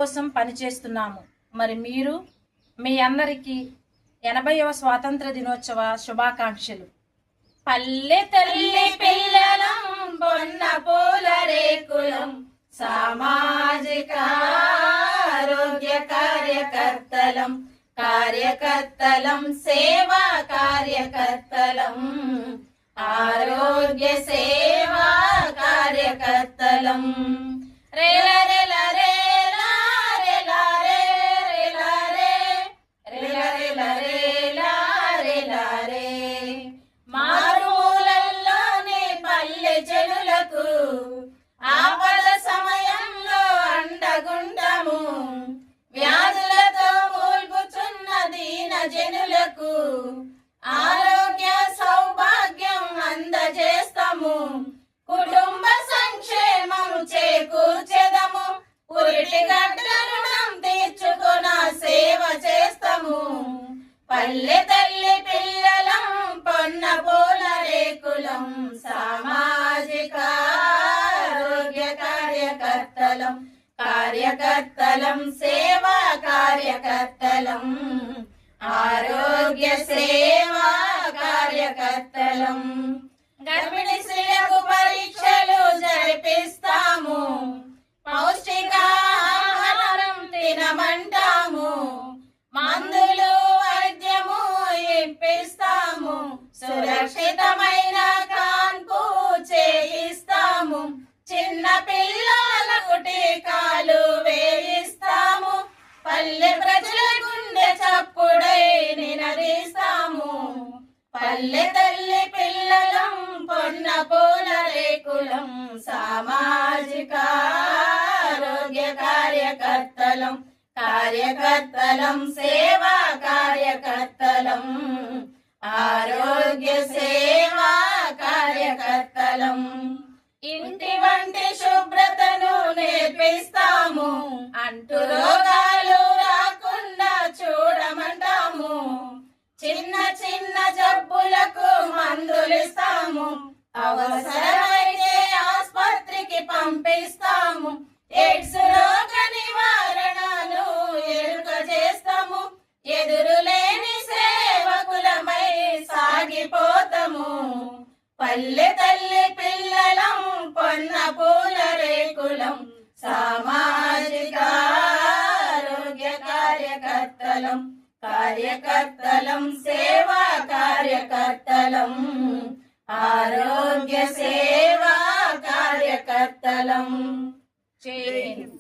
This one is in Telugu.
కోసం పనిచేస్తున్నాము. మరి మీరు, మీ అందరికీ 80వ స్వాతంత్ర దినోత్సవ శుభాకాంక్షలు. పల్లె తల్లి పిల్లలం, బొన్న పూల రేకులం, సామాజిక ఆరోగ్య కార్యకర్తలం, కార్యకర్తలం, సేవా కార్యకర్తలం, ఆరోగ్య సేవా కార్యకర్తలం. రేల రేల రేలా రేలా రే రేలా రే రేల రేల రేలా రేలా రే. మారుమూలల్లోని పల్లె జనులకు ఆపద సమయంలో అండగుండము. వ్యాధులతో మూల్గుచున్న దీన జనులకు ఆరోగ్య సౌభాగ్యం అందజేస్తాము. కుటుంబ సంక్షేమం చేకూర్చెదము. పురిటి గడ్డ రుణం తీర్చుకున్న సేవ చేస్తాము. పల్లె తల్లి పిల్లలం, పొన్న పూల రేకులం, సామాజిక ఆరోగ్య కార్యకర్తలం, కార్యకర్తలం, సేవా కార్యకర్తలం, ఆరోగ్య సేవా కార్యకర్తలం. గర్భిణీ స్త్రీలకు పరీక్షలు జరిపిస్తాము. పౌష్టికాహారం తినమంటాము. మందులు వైద్యము ఇప్పిస్తాము. సురక్షితమైన కాన్పు చేయిస్తాము. చిన్న పిల్లలకు టీకాలు వేయిస్తాము. పల్లె ప్రజల గుండె చప్పుడై నినదిస్తాము. పల్లె తల్లి పిల్లలం, పొన్న పూల రేకులం, సామాజిక ఆరోగ్య కార్యకర్తలం, కార్యకర్తలం, సేవా కార్యకర్తలం, ఆరోగ్య సేవా కార్యకర్తలం. ఇంటి వంటి శుభ్రతను నేర్పిస్తాము. అంటు రోగాలు రాకుండా చూడమంటాము. చిన్న చిన్న జబ్బులకు మందులిస్తాము. అవసరమైతే ఆస్పత్రికి పంపిస్తాము. ఎయిడ్స్ రోగ నివారణను ఎరుక చేస్తాము. ఎదురులేని సేవకులమై సాగిపోతాము. పల్లె తల్లి పిల్లలం, పొన్న పూల రేకులం, సామాజిక ఆరోగ్య కార్యకర్తలం, కార్యకర్తలం, సేవా కార్యకర్తలం, ఆరోగ్య సేవా కార్యకర్తలం. జై హింద్.